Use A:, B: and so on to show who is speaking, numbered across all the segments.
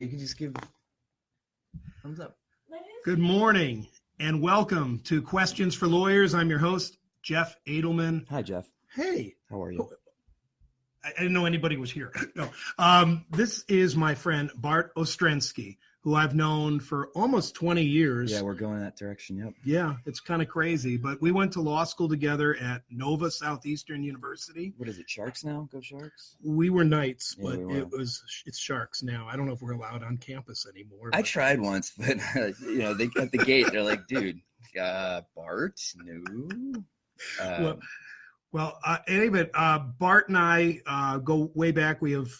A: You can just give thumbs up.
B: Good morning and welcome to Questions for Lawyers. I'm your host, Jeff Adelman.
A: Hi, Jeff.
B: Hey.
A: How are you?
B: I didn't know anybody was here. No. This is my friend, Bart Ostrzenski, who I've known for almost 20 years.
A: Yeah, we're going in that direction. Yep.
B: Yeah, it's kind of crazy. But we went to law school together at Nova Southeastern University.
A: What is it, Sharks now? Go Sharks?
B: We were Knights,
A: Yeah,
B: but it's Sharks now. I don't know if we're allowed on campus anymore.
A: I tried once, but they at the gate, they're like, dude, Bart, no.
B: Anyway, Bart and I go way back. We have,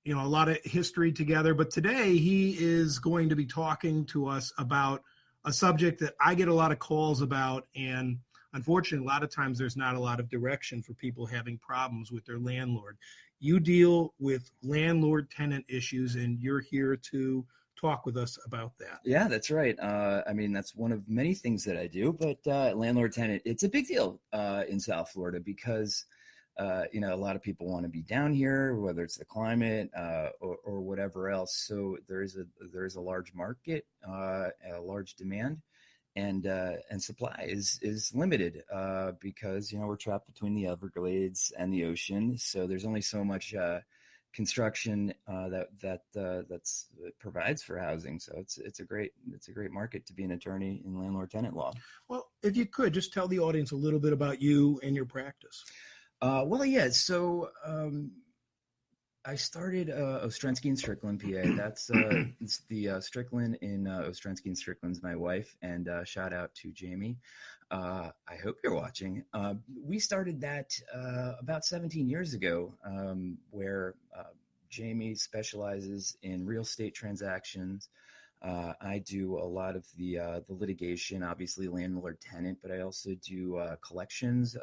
B: a lot of history together. But today he is going to be talking to us about a subject that I get a lot of calls about. And unfortunately, a lot of times there's not a lot of direction for people having problems with their landlord. You deal with landlord-tenant issues, and you're here to talk with us about that.
A: Yeah, that's right. That's one of many things that I do, but landlord-tenant, it's a big deal in South Florida because, a lot of people want to be down here, whether it's the climate or whatever else. So there is a large market, a large demand, and supply is limited because, we're trapped between the Everglades and the ocean. So there's only so much construction that provides for housing. So it's a great market to be an attorney in landlord-tenant law.
B: Well, if you could just tell the audience a little bit about you and your practice.
A: So I started Ostrzenski and Strickland, PA. That's it's the Strickland in Ostrzenski and Strickland's my wife, and shout out to Jamie. I hope you're watching. We started that about 17 years ago, where Jamie specializes in real estate transactions. I do a lot of the litigation, obviously landlord-tenant, but I also do collections,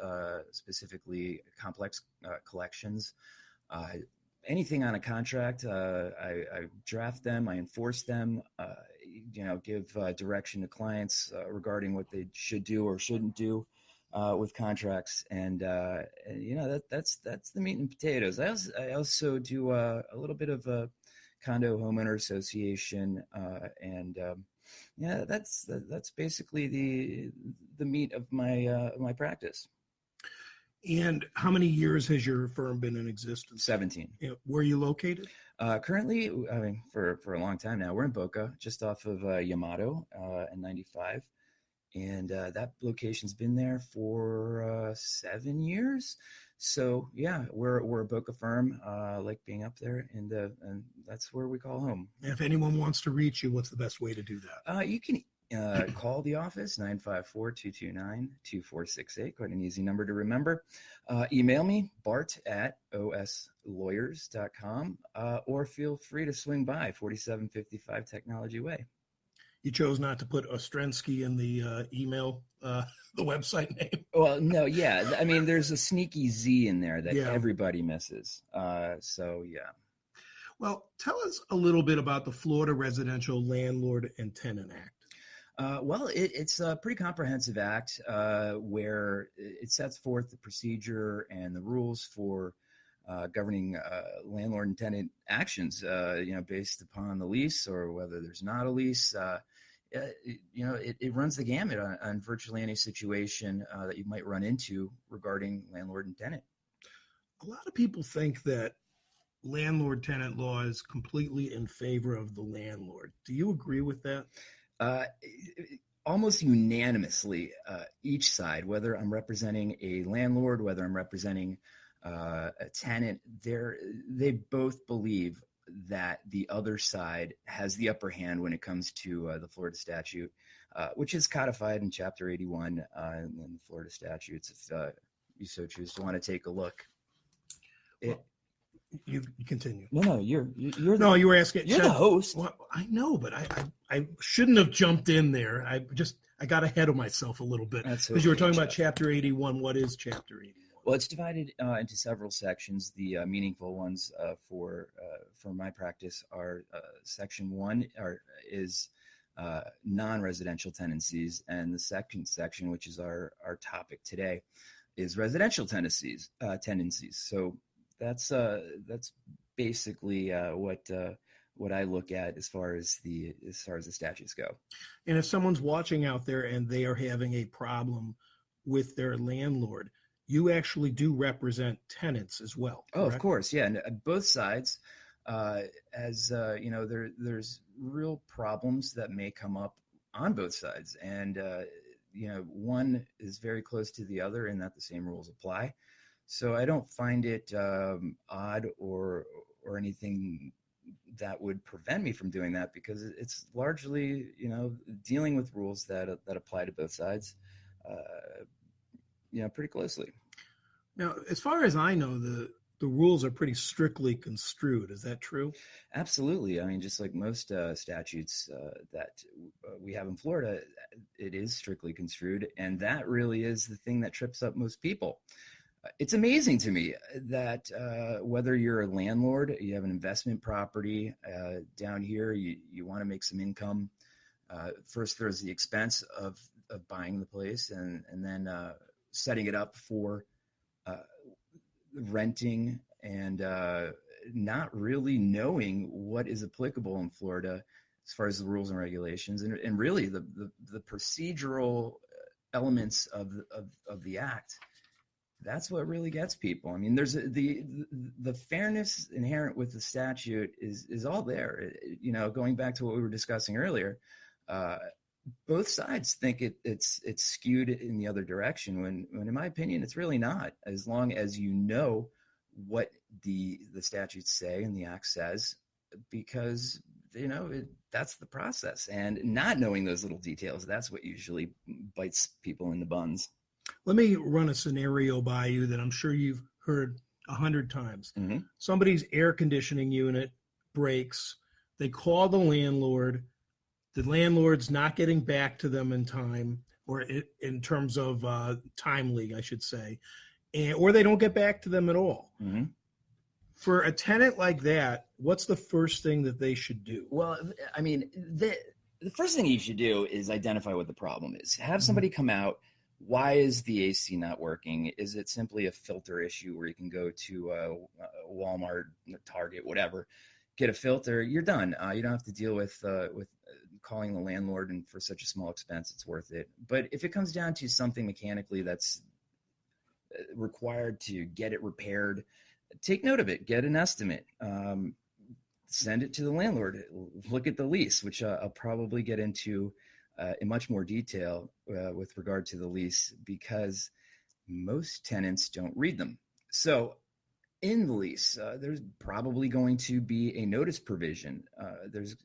A: specifically complex collections. Anything on a contract, I draft them, I enforce them, give direction to clients regarding what they should do or shouldn't do with contracts, and that's the meat and potatoes. I also do a little bit of a condo homeowner association, that's basically the meat of my practice.
B: And how many years has your firm been in existence?
A: 17.
B: Where are you located?
A: Currently, for a long time now, we're in Boca, just off of Yamato and 95. And that location's been there for 7 years. So yeah, we're a Boca firm, like being up there, and that's where we call home.
B: If anyone wants to reach you, what's the best way to do that?
A: You can call the office, 954-229-2468. Quite an easy number to remember. Email me, bart@oslawyers.com, or feel free to swing by 4755 Technology Way.
B: You chose not to put Ostrzenski in the email, the website name.
A: Well, no, yeah. There's a sneaky Z in there that everybody misses. So, yeah.
B: Well, tell us a little bit about the Florida Residential Landlord and Tenant Act.
A: It's a pretty comprehensive act where it sets forth the procedure and the rules for governing landlord and tenant actions, based upon the lease or whether there's not a lease. It runs the gamut on virtually any situation that you might run into regarding landlord and tenant.
B: A lot of people think that landlord-tenant law is completely in favor of the landlord. Do you agree with that?
A: Almost unanimously, each side, whether I'm representing a landlord, whether I'm representing a tenant, they both believe that the other side has the upper hand when it comes to the Florida statute, which is codified in Chapter 81 in the Florida statutes. If you so choose to want to take a look.
B: You continue.
A: No, you're
B: you were asking.
A: You're the host.
B: Well, I know, but I shouldn't have jumped in there. I got ahead of myself a little bit because you were talking about Chapter 81. What is Chapter 81?
A: Well, it's divided into several sections. The meaningful ones for my practice are Section 1 is non-residential tenancies, and the second section, which is our topic today, is residential tenancies. So that's basically what what I look at as far as the statutes go.
B: And if someone's watching out there and they are having a problem with their landlord, you actually do represent tenants as well, correct?
A: Oh, of course, yeah, and both sides. There's real problems that may come up on both sides, and one is very close to the other in that the same rules apply. So I don't find it odd or anything that would prevent me from doing that, because it's largely, dealing with rules that apply to both sides, pretty closely.
B: Now, as far as I know, the rules are pretty strictly construed. Is that true?
A: Absolutely. I mean, just like most statutes that we have in Florida, it is strictly construed, and that really is the thing that trips up most people. It's amazing to me that whether you're a landlord, you have an investment property down here, you want to make some income. First, there's the expense of buying the place, and then setting it up for renting, and not really knowing what is applicable in Florida as far as the rules and regulations, and really the procedural elements of the act. That's what really gets people. I mean, there's the fairness inherent with the statute is all there. Going back to what we were discussing earlier, both sides think it's skewed in the other direction, when in my opinion it's really not. As long as you know what the statutes say and the act says, because that's the process. And not knowing those little details, that's what usually bites people in the buns.
B: Let me run a scenario by you that I'm sure you've heard 100 times.
A: Mm-hmm.
B: Somebody's air conditioning unit breaks. They call the landlord. The landlord's not getting back to them in time, or in terms of timely, I should say, or they don't get back to them at all.
A: Mm-hmm.
B: For a tenant like that, what's the first thing that they should do?
A: Well, I mean, the first thing you should do is identify what the problem is. Have somebody come out. Why is the AC not working? Is it simply a filter issue where you can go to Walmart, Target, whatever, get a filter? You're done. You don't have to deal with calling the landlord, and for such a small expense, it's worth it. But if it comes down to something mechanically that's required to get it repaired, take note of it. Get an estimate. Send it to the landlord. Look at the lease, which I'll probably get into in much more detail with regard to the lease, because most tenants don't read them. So in the lease, there's probably going to be a notice provision.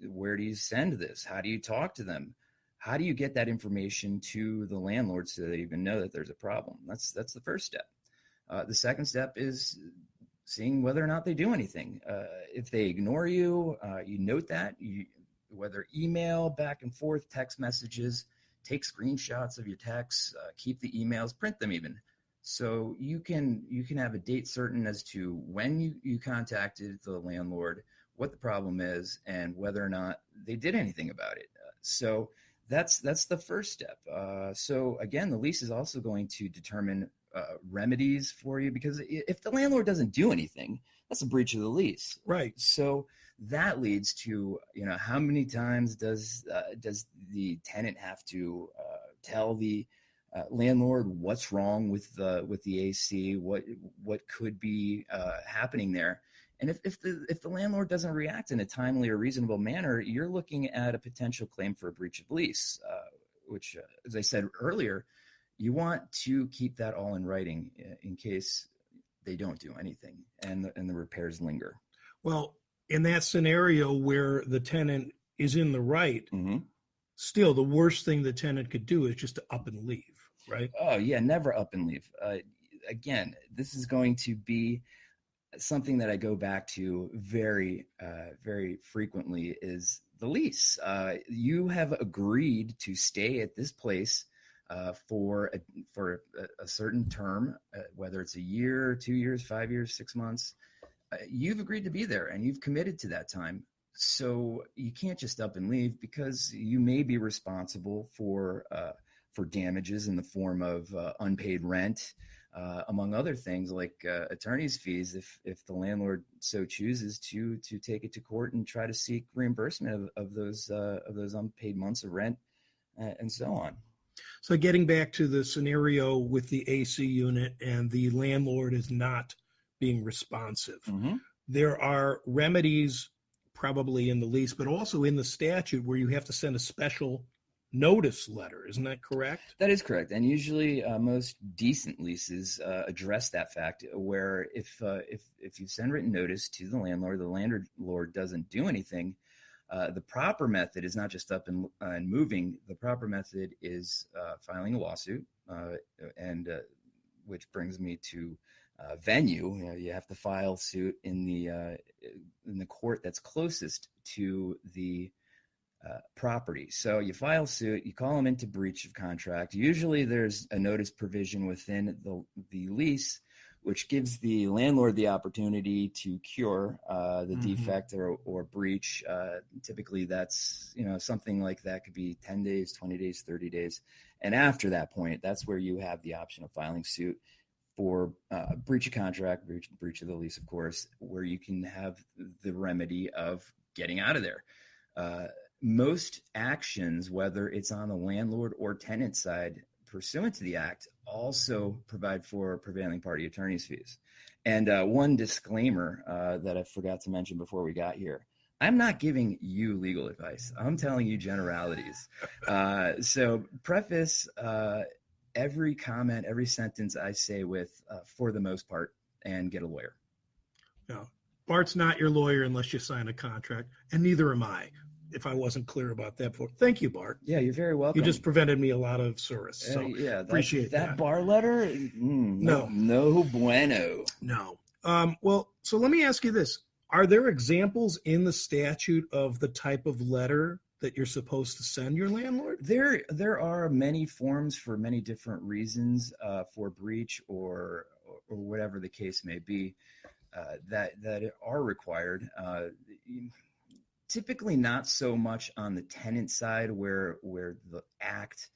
A: Where do you send this? How do you talk to them? How do you get that information to the landlord so they even know that there's a problem? That's the first step. The second step is seeing whether or not they do anything. If they ignore you, you note that. Whether email back and forth, text messages, take screenshots of your texts, keep the emails, print them even. So you can have a date certain as to when you contacted the landlord, what the problem is, and whether or not they did anything about it. So that's the first step. So again, the lease is also going to determine remedies for you, because if the landlord doesn't do anything, that's a breach of the lease.
B: Right.
A: So that leads to, how many times does the tenant have to tell the landlord what's wrong with the AC, what could be happening there. And if the landlord doesn't react in a timely or reasonable manner, you're looking at a potential claim for a breach of lease, which, as I said earlier, you want to keep that all in writing in case they don't do anything and the repairs linger.
B: Well, in that scenario where the tenant is in the right,
A: mm-hmm.
B: Still the worst thing the tenant could do is just to up and leave, right?
A: Oh, yeah, never up and leave. Again, this is going to be something that I go back to very, very frequently, is the lease. You have agreed to stay at this place for a certain term, whether it's a year, 2 years, 5 years, 6 months. You've agreed to be there and you've committed to that time. So you can't just up and leave, because you may be responsible for damages in the form of unpaid rent, among other things like attorney's fees, if the landlord so chooses to take it to court and try to seek reimbursement of those unpaid months of rent and so on.
B: So getting back to the scenario with the AC unit and the landlord is not being responsive, there are remedies probably in the lease, but also in the statute where you have to send a special notice letter. Isn't that correct?
A: That is correct. And usually most decent leases address that fact, where if you send written notice to the landlord doesn't do anything, the proper method is not just up and moving. The proper method is filing a lawsuit, and which brings me to venue. You have to file suit in the court that's closest to the property. So you file suit, you call them into breach of contract. Usually there's a notice provision within the lease, which gives the landlord the opportunity to cure the defect or breach. Typically that's, something like that could be 10 days, 20 days, 30 days. And after that point, that's where you have the option of filing suit for breach of contract, breach of the lease, of course, where you can have the remedy of getting out of there. Most actions, whether it's on the landlord or tenant side, pursuant to the act, also provide for prevailing party attorney's fees. And one disclaimer that I forgot to mention before we got here: I'm not giving you legal advice. I'm telling you generalities. So preface every comment, every sentence I say with, for the most part, and get a lawyer.
B: No, Bart's not your lawyer unless you sign a contract, and neither am I, if I wasn't clear about that before. Thank you, Bart.
A: Yeah, you're very welcome.
B: You just prevented me a lot of service. So appreciate
A: that bar letter. No bueno.
B: No. Well, so let me ask you this. Are there examples in the statute of the type of letter that you're supposed to send your landlord?
A: There are many forms for many different reasons for breach or whatever the case may be that are required. Typically not so much on the tenant side where the act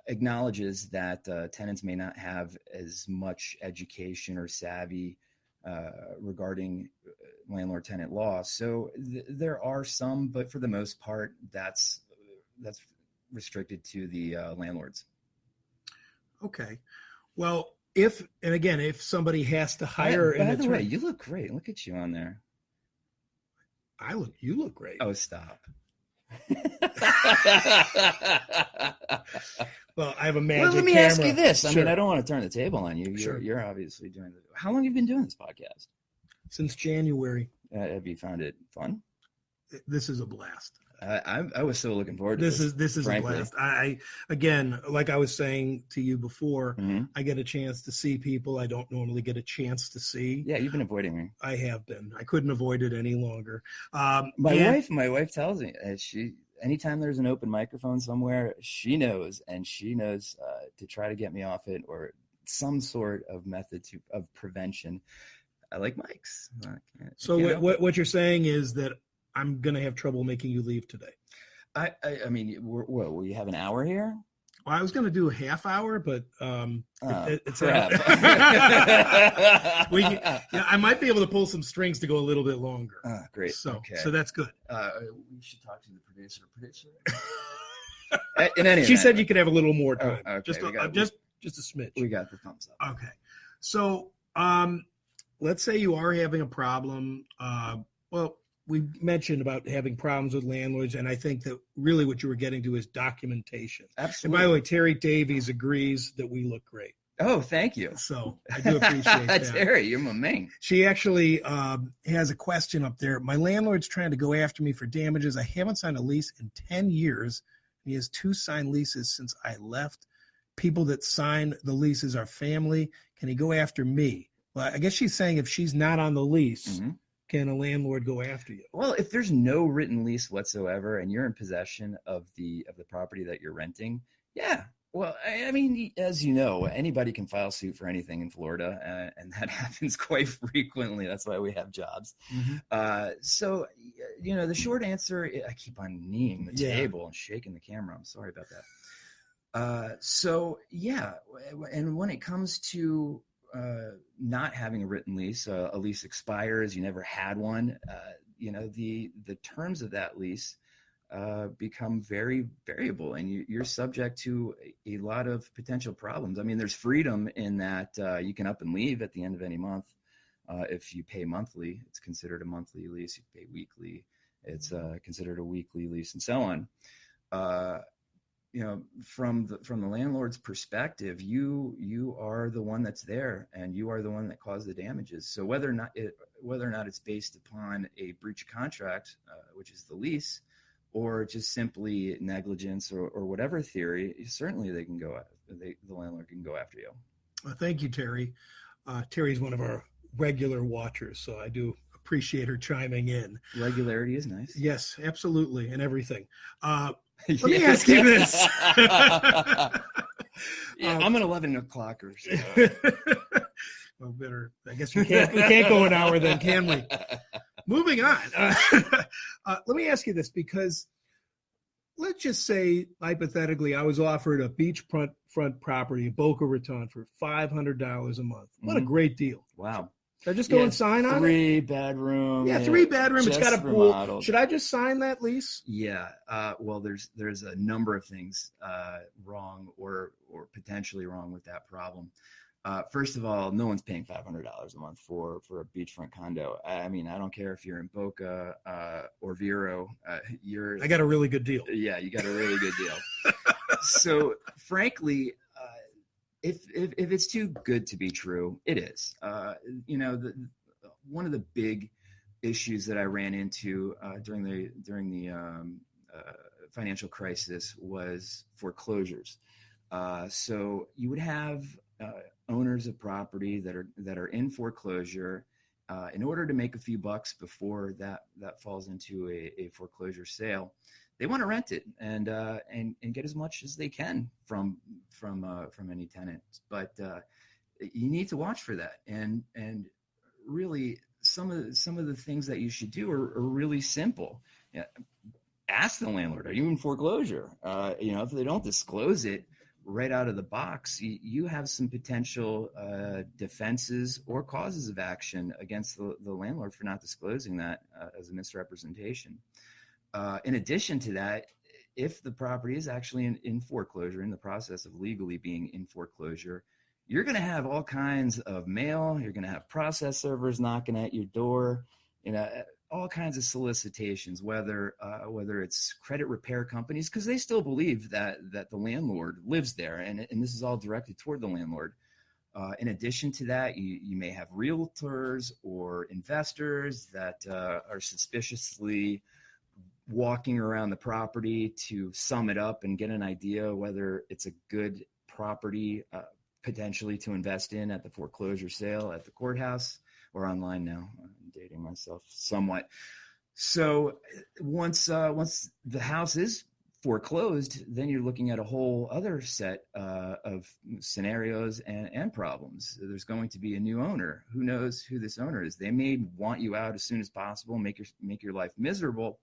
A: acknowledges that tenants may not have as much education or savvy regarding landlord-tenant law. So there are some, but for the most part, that's restricted to the landlords.
B: Okay. Well, if somebody has to hire an attorney. By the way,
A: you look great. Look at you on there.
B: You look great.
A: Oh, stop.
B: Well, I have a magic
A: Well, let me
B: camera.
A: ask you this.
B: Sure.
A: I mean, I don't want to turn the table on you.
B: Sure.
A: You're obviously doing it. How long have you been doing this podcast?
B: Since January.
A: Have you found it fun?
B: This is a blast.
A: I was so looking forward to
B: this. This is
A: frankly.
B: a blast. I again, like I was saying to you before, I get a chance to see people I don't normally get a chance to see.
A: Yeah, you've been avoiding me.
B: I have been. I couldn't avoid it any longer.
A: My wife tells me anytime there's an open microphone somewhere, she knows to try to get me off it or some sort of method of prevention. I like mics.
B: So what you're saying is that I'm going to have trouble making you leave today.
A: I mean, will you have an hour here?
B: Well, I was going to do a half hour, but it's
A: crap.
B: I might be able to pull some strings to go a little bit longer.
A: Great.
B: So that's good.
A: We should talk to the producer. In any
B: she
A: event,
B: said you could have a little more time.
A: Okay.
B: Just a smidge.
A: We got the thumbs up.
B: Okay. So let's say you are having a problem. We mentioned about having problems with landlords, and I think that really what you were getting to is documentation.
A: Absolutely.
B: And by the way, Terry Davies agrees that we look great.
A: Oh, thank you.
B: So I do appreciate that.
A: Terry, you're my man.
B: She actually has a question up there. My landlord's trying to go after me for damages. I haven't signed a lease in 10 years. He has 2 signed leases since I left. People that sign the leases are family. Can he go after me? Well, I guess she's saying if she's not on the lease, can a landlord go after you?
A: Well, if there's no written lease whatsoever and you're in possession of the property that you're renting, yeah. Well, I mean, as you know, anybody can file suit for anything in Florida, and that happens quite frequently. That's why we have jobs. So, the short answer, I keep on kneeing the table and shaking the camera. I'm sorry about that. So yeah, and when it comes to not having a written lease, a lease expires, you never had one. The terms of that lease become very variable, and you're subject to a lot of potential problems. I mean, there's freedom in that you can up and leave at the end of any month. If you pay monthly, it's considered a monthly lease. If you pay weekly, it's considered a weekly lease, and so on. From the landlord's perspective, you are the one that's there, and you are the one that caused the damages. So whether or not it's based upon a breach of contract, which is the lease, or just simply negligence or whatever theory, certainly they can go. The landlord can go after you.
B: Thank you, Terry. Terry's one of our regular watchers, so I do appreciate her chiming in.
A: Regularity is nice.
B: Yes, absolutely, and everything. Let me ask you this.
A: I'm an 11 o'clocker. So.
B: Well, better. I guess we can't go an hour then, can we? Moving on. Let me ask you this, because let's just say, hypothetically, I was offered a beachfront property in Boca Raton for $500 a month. What a great deal.
A: Wow.
B: Should I just go and sign on it?
A: 3-bedroom.
B: Yeah, 3-bedroom. It's got a pool.
A: Remodeled.
B: Should I just sign that lease?
A: Yeah. Well, there's a number of things wrong or potentially wrong with that problem. First of all, no one's paying $500 a month for a beachfront condo. I mean, I don't care if you're in Boca or Vero.
B: I got a really good deal.
A: Yeah, you got a really good deal. So, frankly, if it's too good to be true, it is. One of the big issues that I ran into during the financial crisis was foreclosures. So you would have owners of property that are in foreclosure. In order to make a few bucks before that falls into a foreclosure sale, they want to rent it and get as much as they can from any tenant. But you need to watch for that. And really, some of the things that you should do are really simple. Yeah, ask the landlord, are you in foreclosure? If they don't disclose it right out of the box, you have some potential defenses or causes of action against the landlord for not disclosing that as a misrepresentation. In addition to that, if the property is actually in foreclosure, in the process of legally being in foreclosure, you're going to have all kinds of mail. You're going to have process servers knocking at your door, all kinds of solicitations, whether it's credit repair companies, because they still believe that the landlord lives there, and this is all directed toward the landlord. In addition to that, you may have realtors or investors that are suspiciously walking around the property to sum it up and get an idea whether it's a good property potentially to invest in at the foreclosure sale at the courthouse or online now. I'm dating myself somewhat. So once the house is foreclosed, then you're looking at a whole other set of scenarios and problems. There's going to be a new owner. Who knows who this owner is? They may want you out as soon as possible, make your life miserable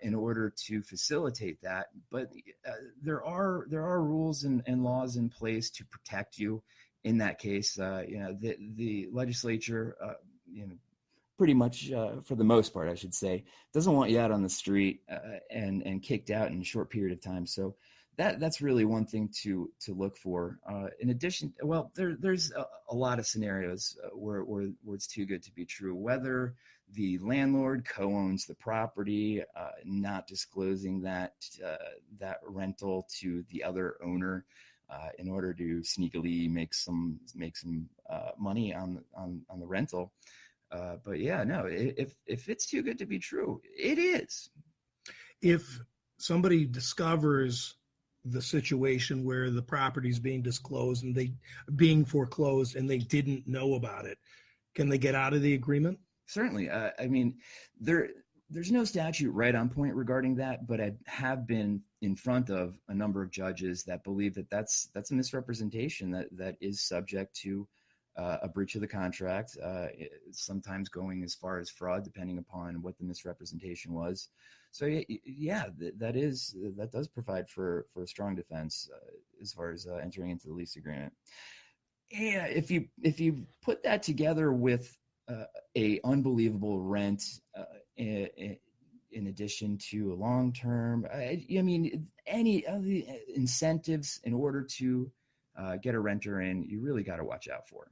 A: in order to facilitate that. But there are rules and laws in place to protect you in that case. The legislature, pretty much for the most part, I should say, doesn't want you out on the street and kicked out in a short period of time. So that's really one thing to look for. In addition, well, there's a lot of scenarios where it's too good to be true, whether the landlord co-owns the property, not disclosing that rental to the other owner in order to sneakily make some money on the rental. But yeah, no, if it's too good to be true, it is.
B: If somebody discovers the situation where the property is being disclosed and they being foreclosed and they didn't know about it, can they get out of the agreement? Certainly.
A: I mean, there's no statute right on point regarding that, but I have been in front of a number of judges that believe that that's a misrepresentation that is subject to a breach of the contract, sometimes going as far as fraud, depending upon what the misrepresentation was. So yeah, that does provide for a strong defense as far as entering into the lease agreement. Yeah, if you put that together with a unbelievable rent, in addition to a long term, I mean, any of the incentives in order to get a renter in, you really got to watch out for.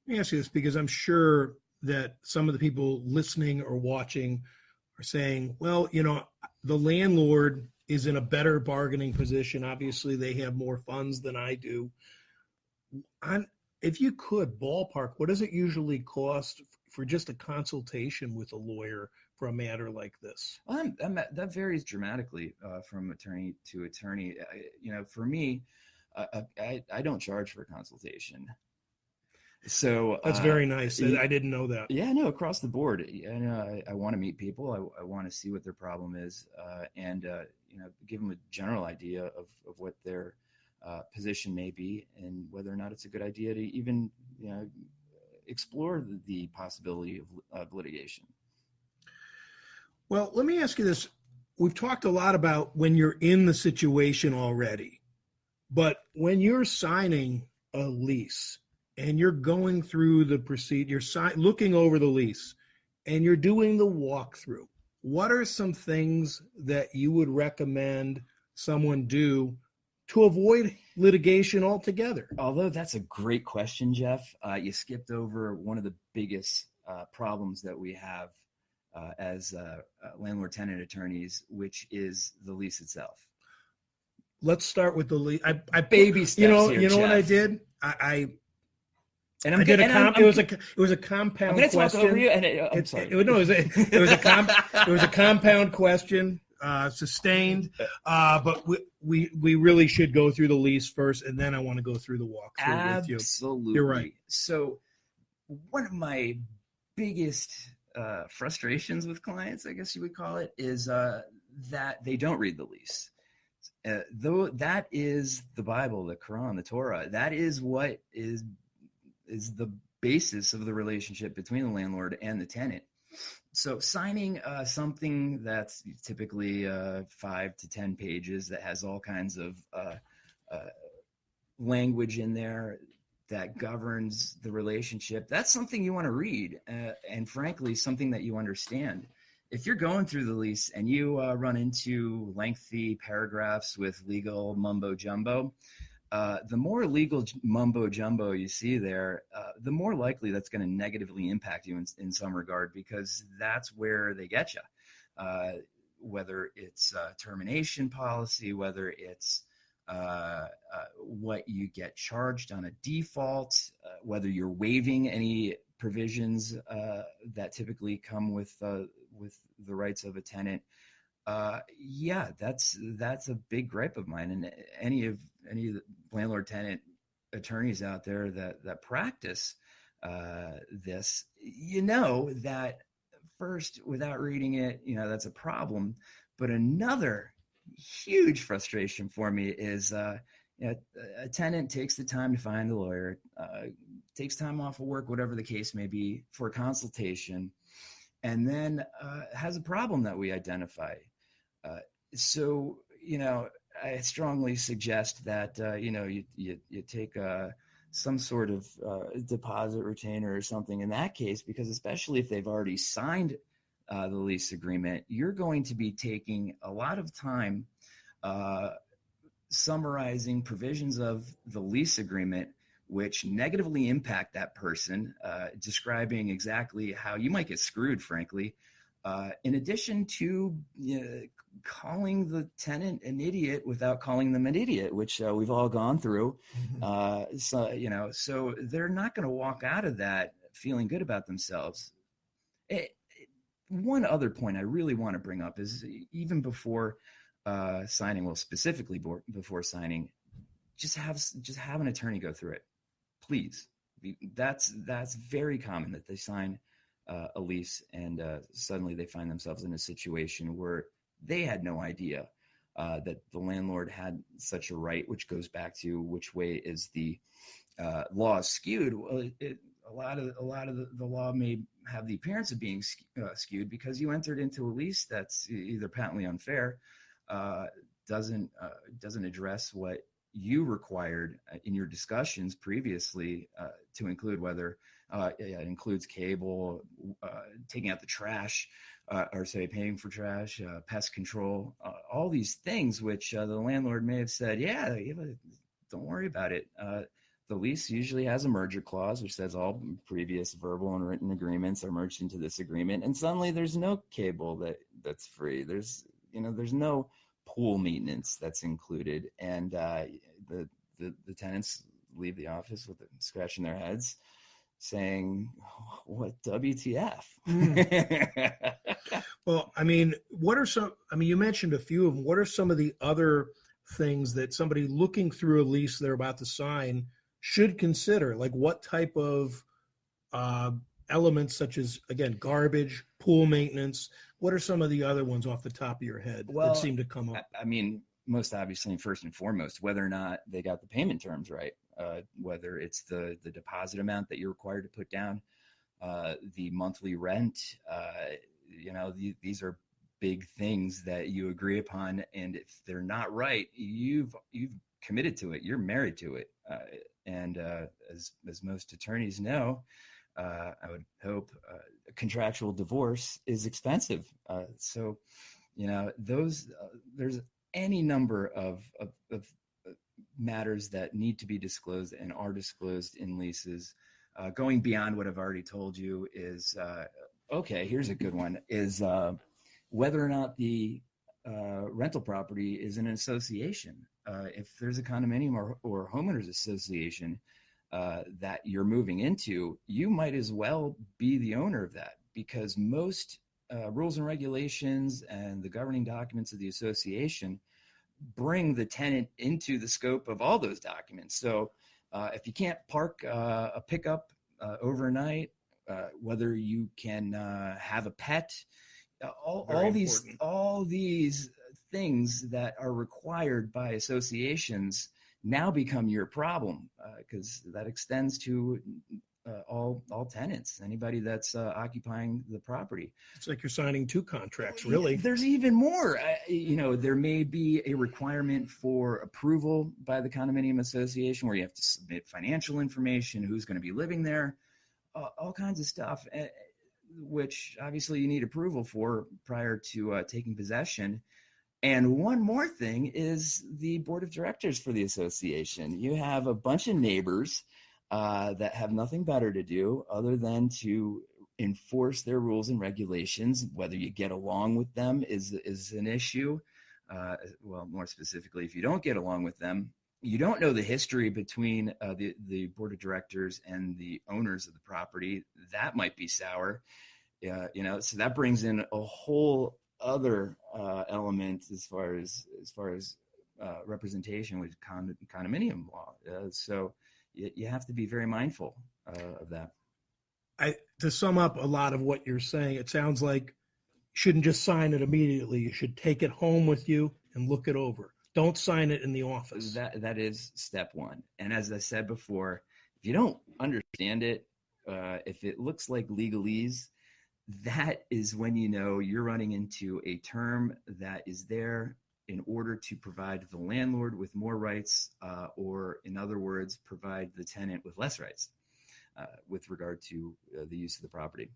B: Let me ask you this, because I'm sure that some of the people listening or watching are saying, well, the landlord is in a better bargaining position. Obviously, they have more funds than I do. If you could ballpark, what does it usually cost for just a consultation with a lawyer for a matter like this?
A: Well, that varies dramatically from attorney to attorney. For me, I don't charge for a consultation. So
B: that's very nice. I didn't know that.
A: Yeah, no, across the board. I want to meet people. I want to see what their problem is, and give them a general idea of what their position may be, and whether or not it's a good idea to even explore the possibility of litigation.
B: Well, let me ask you this. We've talked a lot about when you're in the situation already, but when you're signing a lease and you're going through the procedure, you're looking over the lease and you're doing the walkthrough, what are some things that you would recommend someone do to avoid litigation altogether?
A: Although that's a great question, Jeff, you skipped over one of the biggest problems that we have as landlord-tenant attorneys, which is the lease itself.
B: Let's start with the lease. I
A: baby steps here,
B: you know
A: Jeff.
B: what I did?
A: It
B: was a compound
A: I'm going to talk
B: question.
A: over you, and I'm sorry.
B: It was a compound question, sustained. But we really should go through the lease first, and then I want to go through the walkthrough with you.
A: Absolutely.
B: You're right.
A: So one of my biggest frustrations with clients, I guess you would call it, is that they don't read the lease. Though that is the Bible, the Quran, the Torah. That is what is the basis of the relationship between the landlord and the tenant. So signing something that's typically 5 to 10 pages that has all kinds of language in there that governs the relationship, that's something you want to read, and frankly, something that you understand. If you're going through the lease and you run into lengthy paragraphs with legal mumbo jumbo, the more legal mumbo jumbo you see there, the more likely that's going to negatively impact you in some regard, because that's where they get you. Whether it's termination policy, whether it's what you get charged on a default, whether you're waiving any provisions that typically come with the rights of a tenant. That's a big gripe of mine. And any of the landlord tenant attorneys out there that practice this, that first, without reading it, that's a problem. But another huge frustration for me is a tenant takes the time to find a lawyer, takes time off of work, whatever the case may be, for a consultation, and then has a problem that we identify. So I strongly suggest that you take some sort of deposit retainer or something in that case, because especially if they've already signed the lease agreement, you're going to be taking a lot of time summarizing provisions of the lease agreement which negatively impact that person, describing exactly how you might get screwed, frankly, in addition to calling the tenant an idiot without calling them an idiot, which we've all gone through. So they're not going to walk out of that feeling good about themselves. One other point I really want to bring up is, even before signing, well, specifically before signing, just have an attorney go through it, please. That's very common, that they sign a lease and suddenly they find themselves in a situation where they had no idea that the landlord had such a right, which goes back to which way is the law is skewed. Well, a lot of the law may have the appearance of being skewed because you entered into a lease that's either patently unfair, doesn't address what you required in your discussions previously to include, whether it includes cable, taking out the trash, or say paying for trash, pest control, all these things which the landlord may have said, yeah, don't worry about it. The lease usually has a merger clause, which says all previous verbal and written agreements are merged into this agreement. And suddenly there's no cable that's free. There's no pool maintenance that's included. And the tenants leave the office with scratching their heads saying, what WTF?
B: Well, I mean, you mentioned a few of them. What are some of the other things that somebody looking through a lease they're about to sign should consider? Like what type of elements, such as, again, garbage, pool maintenance? What are some of the other ones off the top of your head that seem to come up?
A: I mean, most obviously, first and foremost, whether or not they got the payment terms right, whether it's the deposit amount that you're required to put down, the monthly rent, these are big things that you agree upon. And if they're not right, you've committed to it. You're married to it. And as most attorneys know, I would hope contractual divorce is expensive. So, there's any number of matters that need to be disclosed and are disclosed in leases. Going beyond what I've already told you is, okay, here's a good one, is whether or not the rental property is an association. If there's a condominium or homeowners association that you're moving into, you might as well be the owner of that, because most rules and regulations and the governing documents of the association bring the tenant into the scope of all those documents. So if you can't park a pickup overnight, whether you can have a pet, all these things that are required by associations now become your problem, because that extends to all tenants, anybody that's occupying the property.
B: It's like you're signing two contracts, really.
A: There's even more. There may be a requirement for approval by the condominium association where you have to submit financial information, who's going to be living there, all kinds of stuff, which obviously you need approval for prior to taking possession. And one more thing is the board of directors for the association. You have a bunch of neighbors that have nothing better to do other than to enforce their rules and regulations. Whether you get along with them is an issue. Well, more specifically, if you don't get along with them, you don't know the history between the board of directors and the owners of the property. That might be sour. So that brings in a whole other element as far as representation with condominium law. So you have to be very mindful of that.
B: To sum up a lot of what you're saying, it sounds like you shouldn't just sign it immediately. You should take it home with you and look it over. Don't sign it in the office.
A: That is step one. And as I said before, if you don't understand it, if it looks like legalese, that is when you know you're running into a term that is there in order to provide the landlord with more rights, or in other words, provide the tenant with less rights with regard to the use of the property.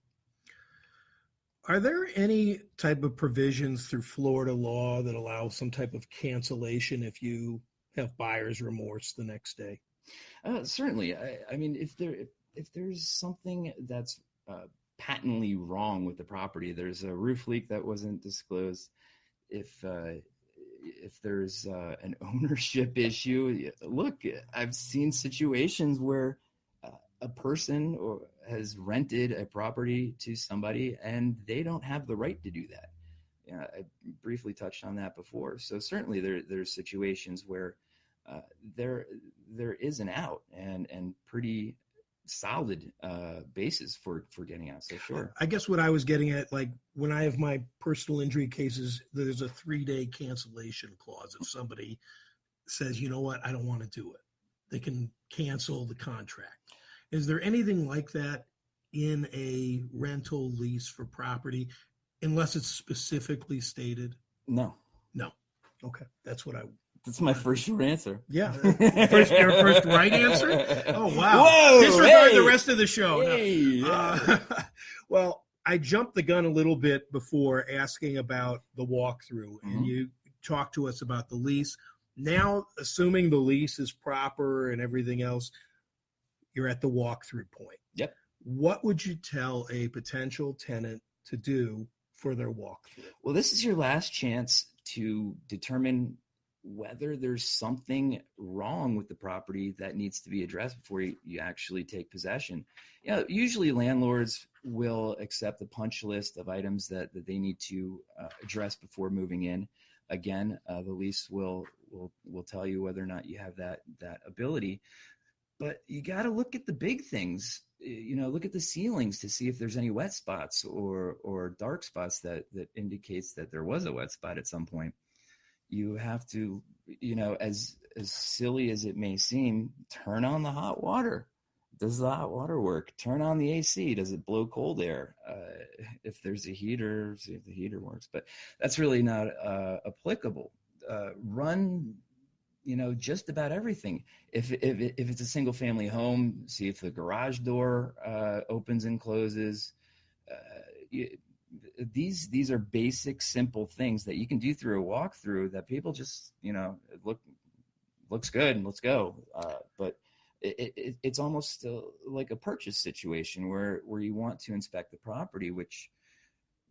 B: Are there any type of provisions through Florida law that allow some type of cancellation if you have buyer's remorse the next day?
A: Certainly. I mean, if there's something that's patently wrong with the property, there's a roof leak that wasn't disclosed, if there's an ownership issue, look, I've seen situations where a person has rented a property to somebody and they don't have the right to do that. I briefly touched on that before. So certainly there's situations where there is an out and pretty solid basis for getting out. So sure.
B: I guess what I was getting at, like when I have my personal injury cases, there's a 3-day cancellation clause if somebody says, you know what, I don't want to do it. they can cancel the contract. Is there anything like that in a rental lease for property, unless it's specifically stated?
A: No.
B: No. Okay, that's what I.
A: That's my first short answer.
B: Yeah, your first right answer. Oh wow!
A: Whoa,
B: Disregard
A: hey,
B: the rest of the show.
A: Hey,
B: No.
A: yeah.
B: Well, I jumped the gun a little bit before asking about the walkthrough, and you talked to us about the lease. Now, assuming the lease is proper and everything else, you're at the walkthrough point.
A: Yep.
B: What would you tell a potential tenant to do for their walkthrough?
A: Well, this is your last chance to determine whether there's something wrong with the property that needs to be addressed before you actually take possession. Usually landlords will accept the punch list of items that they need to address before moving in. Again, the lease will tell you whether or not you have that ability. But you got to look at the big things. Look at the ceilings to see if there's any wet spots or dark spots that indicates that there was a wet spot at some point. You have to, as silly as it may seem, turn on the hot water. Does the hot water work? Turn on the AC. Does it blow cold air? If there's a heater, see if the heater works. But that's really not applicable. Run, just about everything. If it's a single family home, see if the garage door opens and closes. These are basic, simple things that you can do through a walkthrough that people just, looks good and let's go. But it's almost like a purchase situation where you want to inspect the property, which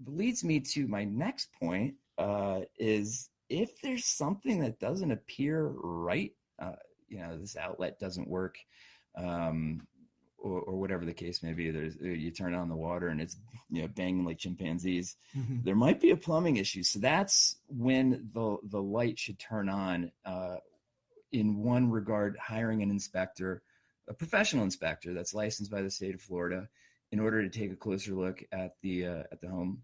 A: leads me to my next point, is if there's something that doesn't appear right, this outlet doesn't work, or whatever the case may be, you turn on the water and it's banging like chimpanzees. Mm-hmm. There might be a plumbing issue. So that's when the light should turn on. In one regard, hiring an inspector, a professional inspector that's licensed by the state of Florida, in order to take a closer look at the home,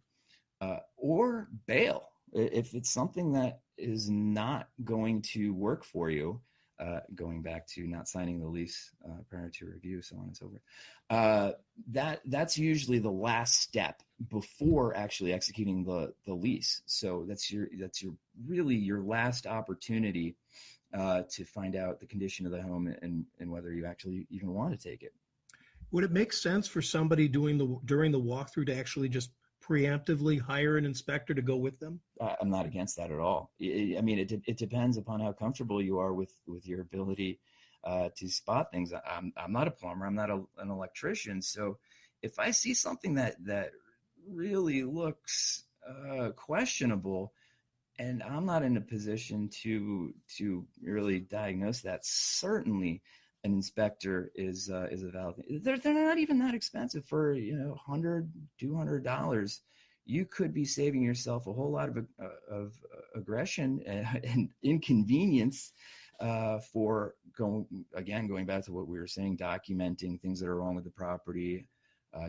A: or bail if it's something that is not going to work for you. Going back to not signing the lease prior to review, so on and so forth. That's usually the last step before actually executing the lease. So that's your really your last opportunity to find out the condition of the home and whether you actually even want to take it.
B: Would it make sense for somebody during the walkthrough to actually just preemptively hire an inspector to go with them?
A: I'm not against that at all. I mean, it depends upon how comfortable you are with your ability to spot things. I'm not a plumber. I'm not an electrician. So if I see something that really looks questionable, and I'm not in a position to really diagnose that, certainly an inspector is a valid thing. They're not even that expensive for $100, $200. You could be saving yourself a whole lot of aggression and inconvenience for going back to what we were saying, documenting things that are wrong with the property,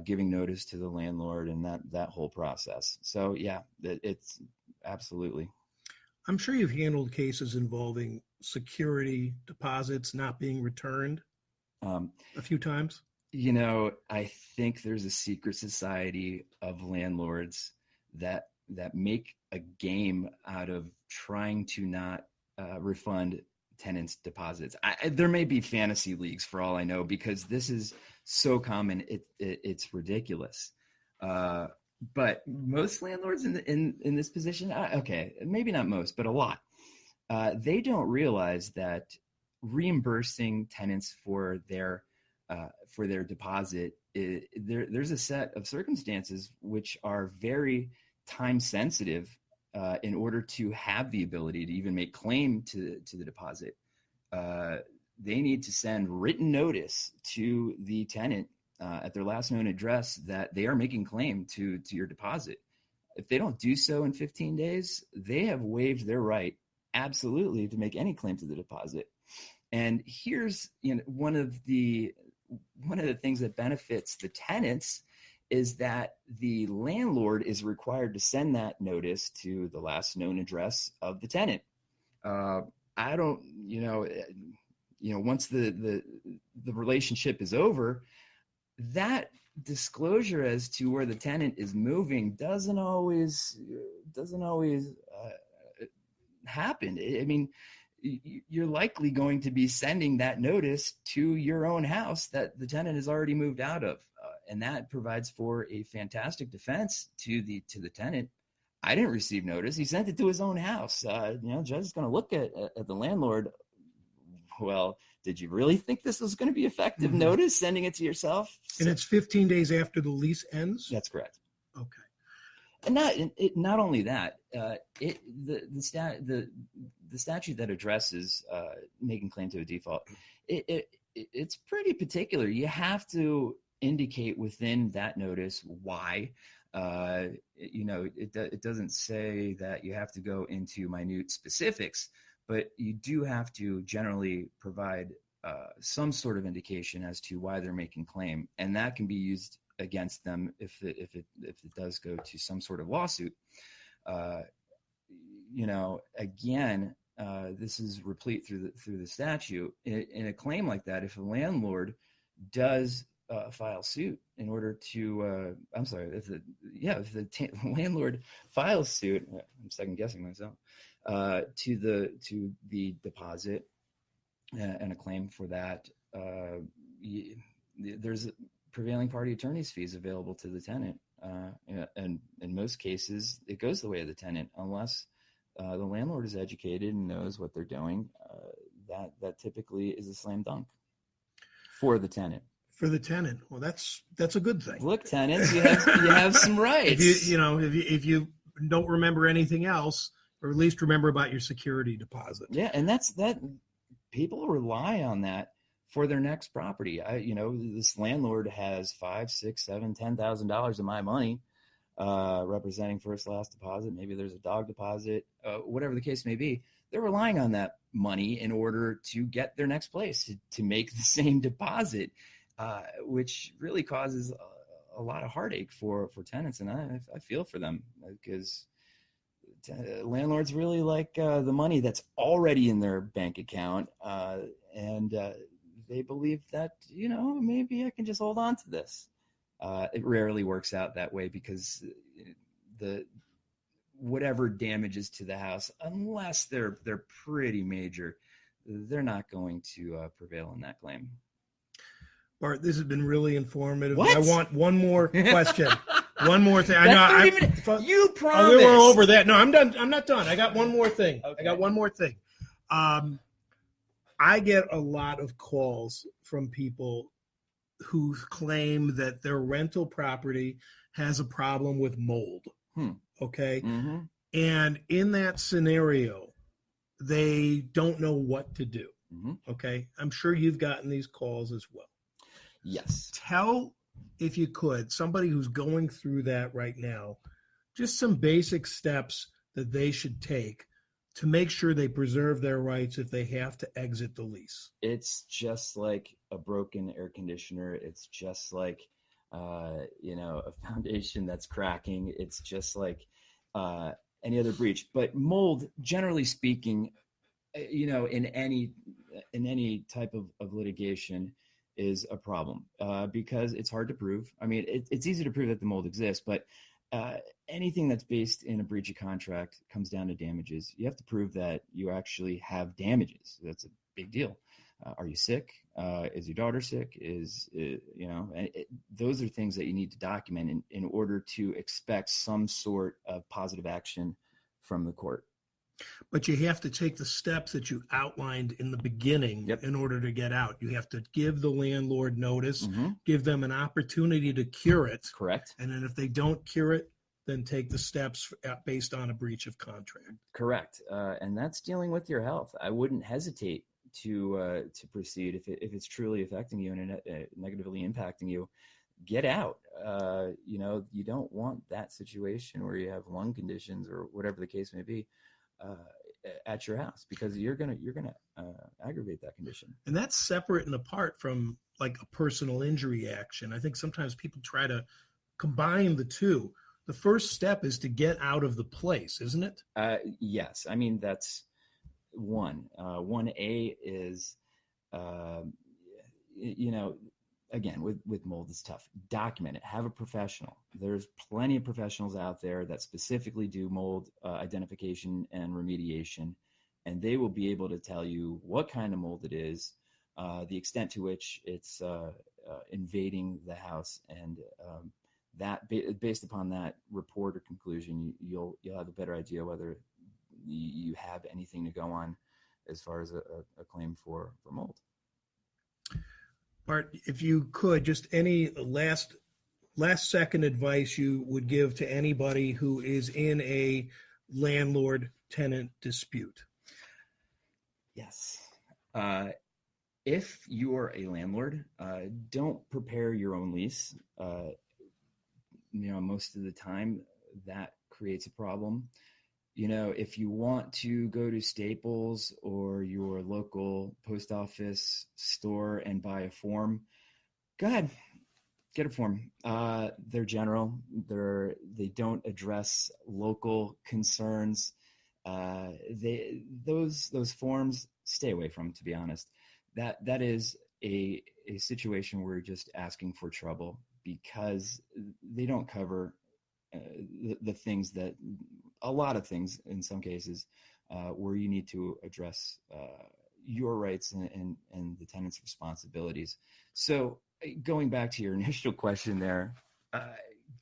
A: giving notice to the landlord, and that whole process. So yeah, it's absolutely.
B: I'm sure you've handled cases involving security deposits not being returned a few times.
A: I think there's a secret society of landlords that make a game out of trying to not refund tenants' deposits. There may be fantasy leagues for all I know, because this is so common. It's ridiculous. But most landlords in this position, okay, maybe not most, but a lot, they don't realize that reimbursing tenants for their deposit, there's a set of circumstances which are very time sensitive in order to have the ability to even make claim to the deposit. They need to send written notice to the tenant at their last known address that they are making claim to your deposit. If they don't do so in 15 days, they have waived their right absolutely to make any claim to the deposit. And here's one of the things that benefits the tenants is that the landlord is required to send that notice to the last known address of the tenant. once the relationship is over, that disclosure as to where the tenant is moving doesn't always happen. I mean, you're likely going to be sending that notice to your own house that the tenant has already moved out of, and that provides for a fantastic defense to the tenant. I didn't receive notice. He sent it to his own house. Judge is going to look at the landlord. Well, did you really think this was going to be effective notice, sending it to yourself?
B: And it's 15 days after the lease ends?
A: That's correct.
B: Okay.
A: And not only that, the statute that addresses making claim to a default, it's pretty particular. You have to indicate within that notice why. It doesn't say that you have to go into minute specifics, but you do have to generally provide some sort of indication as to why they're making claim, and that can be used against them if it does go to some sort of lawsuit. Again, this is replete through the statute. In a claim like that, if a landlord does file suit in order to, if the landlord files suit, I'm second guessing myself, to the deposit and a claim for that, there's prevailing party attorney's fees available to the tenant. And in most cases, it goes the way of the tenant, unless the landlord is educated and knows what they're doing. That typically is a slam dunk for the tenant.
B: For the tenant, well, that's a good thing.
A: Look, tenants, you have some rights.
B: If you don't remember anything else, or at least remember about your security deposit.
A: Yeah, and that people rely on that for their next property. This landlord has $5,000, $6,000, $7,000, $10,000 of my money, representing first last deposit. Maybe there's a dog deposit, whatever the case may be. They're relying on that money in order to get their next place, to make the same deposit. Which really causes a lot of heartache for tenants, and I feel for them, because landlords really like the money that's already in their bank account, and they believe that maybe I can just hold on to this. It rarely works out that way, because the whatever damages to the house, unless they're pretty major, they're not going to prevail in that claim.
B: Bart, this has been really informative.
A: What?
B: I want one more question. One more thing.
A: You promised.
B: Oh, we were over that. No, I'm done. I'm not done. I got one more thing.
A: Okay.
B: I got one more thing. I get a lot of calls from people who claim that their rental property has a problem with mold. Okay.
A: Mm-hmm.
B: And in that scenario, they don't know what to do.
A: Mm-hmm.
B: Okay. I'm sure you've gotten these calls as well.
A: Yes.
B: Tell, if you could, somebody who's going through that right now, just some basic steps that they should take to make sure they preserve their rights if they have to exit the lease.
A: It's just like a broken air conditioner. It's just like, a foundation that's cracking. It's just like any other breach. But mold, generally speaking, in any type of litigation, is a problem because it's hard to prove. I mean, it's easy to prove that the mold exists, but anything that's based in a breach of contract comes down to damages. You have to prove that you actually have damages. That's a big deal. Are you sick? Is your daughter sick? Those are things that you need to document in order to expect some sort of positive action from the court.
B: But you have to take the steps that you outlined in the beginning in order to get out. You have to give the landlord notice, give them an opportunity to cure it.
A: Correct.
B: And then if they don't cure it, then take the steps based on a breach of contract.
A: Correct. And that's dealing with your health. I wouldn't hesitate to proceed if it's truly affecting you and negatively impacting you. Get out. You don't want that situation where you have lung conditions or whatever the case may be at your house, because you're gonna aggravate that condition.
B: And that's separate and apart from like a personal injury action. I think sometimes people try to combine the two. The first step is to get out of the place, isn't it?
A: Yes. I mean, that's one. 1A is uh, you know, again, with mold, it's tough. Document it. Have a professional. There's plenty of professionals out there that specifically do mold identification and remediation, and they will be able to tell you what kind of mold it is, the extent to which it's invading the house, and based upon that report or conclusion, you'll have a better idea whether you have anything to go on as far as a claim for mold.
B: Bart, if you could, just any last second advice you would give to anybody who is in a landlord-tenant dispute.
A: Yes. If you are a landlord, don't prepare your own lease. Most of the time that creates a problem. If you want to go to Staples or your local post office store and buy a form, go ahead, get a form. They're general. They don't address local concerns. Those forms, stay away from, to be honest. That is a situation where you're just asking for trouble, because they don't cover the things that, a lot of things in some cases, where you need to address your rights and the tenant's responsibilities. So going back to your initial question there,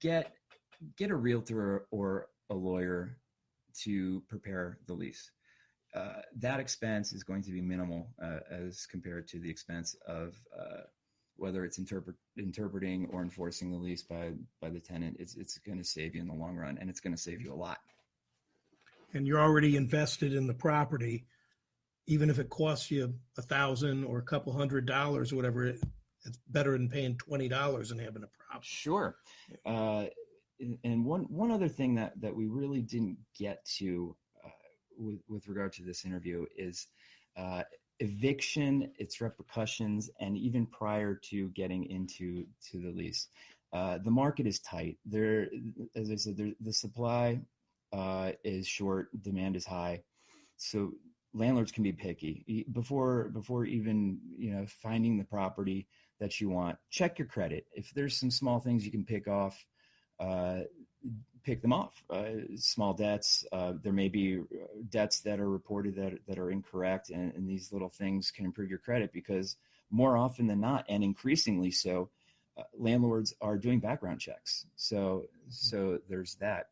A: get a realtor or a lawyer to prepare the lease. That expense is going to be minimal as compared to the expense of whether it's interpreting or enforcing the lease by the tenant. It's going to save you in the long run, and it's going to save you a lot.
B: And you're already invested in the property, even if it costs you $1,000 or a couple $100 or whatever, it's better than paying $20 and having a problem.
A: Sure. And one other thing that we really didn't get to with regard to this interview is eviction, its repercussions, and even prior to getting into the lease. The market is tight. There, as I said, the supply is short, demand is high, so landlords can be picky. Before even finding the property that you want, check your credit. If there's some small things you can pick them off. Small debts. There may be debts that are reported that are incorrect, and these little things can improve your credit, because more often than not, and increasingly so, landlords are doing background checks. So there's that.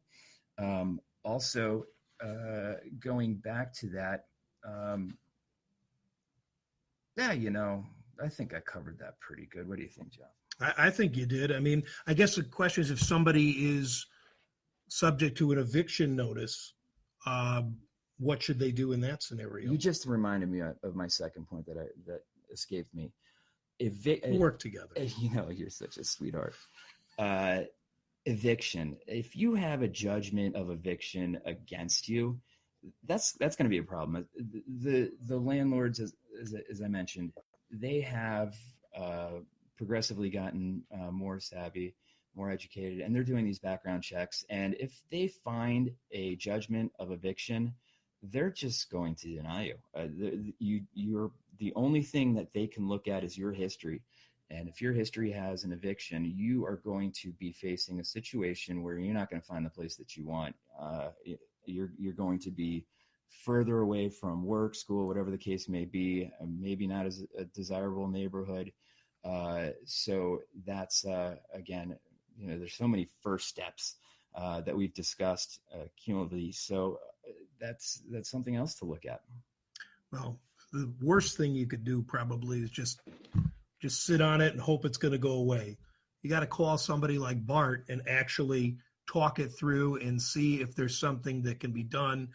A: Also, going back to that, I think I covered that pretty good. What do you think, Jeff?
B: I think you did. I mean, I guess the question is, if somebody is subject to an eviction notice, what should they do in that scenario?
A: You just reminded me of my second point that escaped me.
B: Work together.
A: You're such a sweetheart. Eviction. If you have a judgment of eviction against you, that's going to be a problem. The landlords, as I mentioned, they have progressively gotten more savvy, more educated, and they're doing these background checks. And if they find a judgment of eviction, they're just going to deny you. You're the only thing that they can look at is your history. And if your history has an eviction, you are going to be facing a situation where you're not going to find the place that you want. You're going to be further away from work, school, whatever the case may be, maybe not as a desirable neighborhood. So that's, again, there's so many first steps that we've discussed cumulatively. So that's something else to look at.
B: Well, the worst thing you could do probably is just sit on it and hope it's going to go away. You got to call somebody like Bart and actually talk it through and see if there's something that can be done.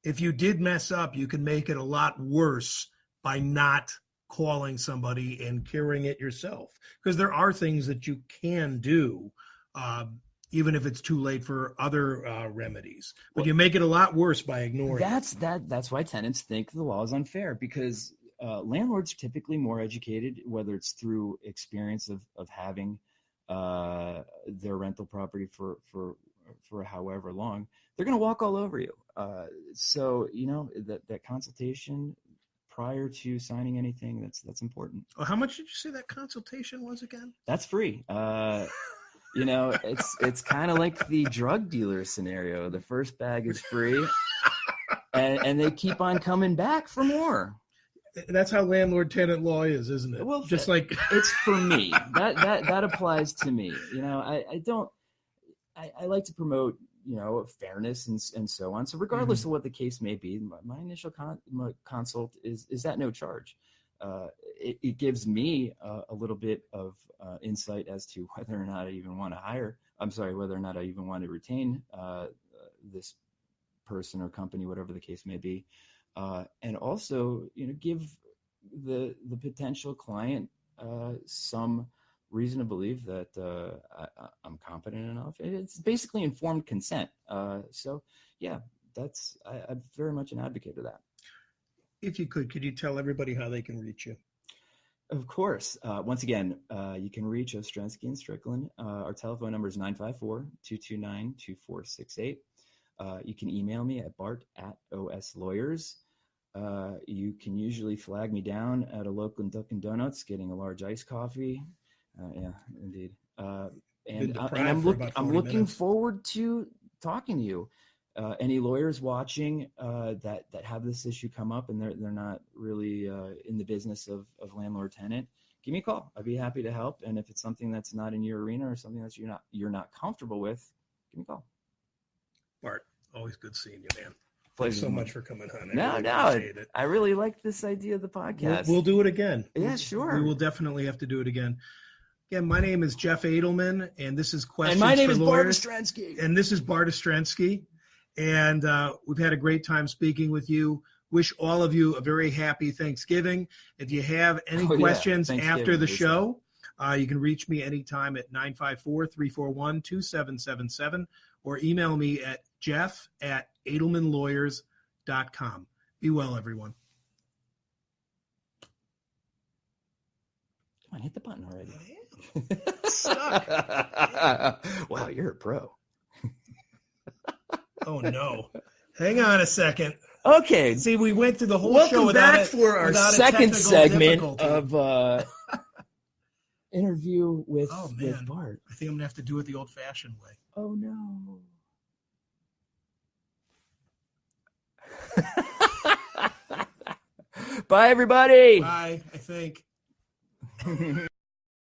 B: If you did mess up, you can make it a lot worse by not calling somebody and carrying it yourself, because there are things that you can do, even if it's too late for other remedies. But you make it a lot worse by ignoring it.
A: That's why tenants think the law is unfair, because landlords are typically more educated, whether it's through experience of having their rental property for however long. They're going to walk all over you. So that consultation prior to signing anything. That's important.
B: Oh, how much did you say that consultation was again?
A: That's free. It's kind of like the drug dealer scenario. The first bag is free, and they keep on coming back for more.
B: That's how landlord-tenant law is, isn't it?
A: Well,
B: just like
A: it's for me. That applies to me. I like to promote, fairness and so on. So regardless of what the case may be, my initial consult is at no charge. It gives me a little bit of insight as to whether or not I even want to whether or not I even want to retain this person or company, whatever the case may be. And also, give the potential client some reason to believe that I'm competent enough. It's basically informed consent. I'm very much an advocate of that.
B: If you could you tell everybody how they can reach you?
A: Of course. Once again, you can reach Ostrzenski and Strickland. Our telephone number is 954-229-2468. You can email me at bart@oslawyers. You can usually flag me down at a local Dunkin' Donuts getting a large iced coffee. Yeah, indeed. And I'm looking forward to talking to you. Any lawyers watching that have this issue come up and they're not really in the business of landlord tenant, give me a call. I'd be happy to help. And if it's something that's not in your arena or something that you're not comfortable with, give me a call.
B: Bart, always good seeing you, man.
A: Thanks
B: so much for coming on.
A: I really like this idea of the podcast.
B: We'll do it again.
A: Yeah, sure.
B: We will definitely have to do it again. Again, my name is Jeff Adelman, and this is Questions
A: for Lawyers. And my name is
B: Lawyers.
A: Bart Ostrzenski.
B: And this is Bart Ostrzenski. And we've had a great time speaking with you. Wish all of you a very happy Thanksgiving. If you have any questions after the show, you can reach me anytime at 954-341-2777 or email me at jeff@adelmanlawyers.com. Be well, everyone.
A: Come on, hit the button already.
B: Stuck.
A: Wow, you're a pro.
B: Oh, no. Hang on a second.
A: Okay.
B: See, we went through the whole
A: Welcome
B: show without
A: back for our second segment of interview with Bart.
B: I think I'm going to have to do it the old-fashioned way.
A: Oh, no. Bye, everybody.
B: Bye, I think.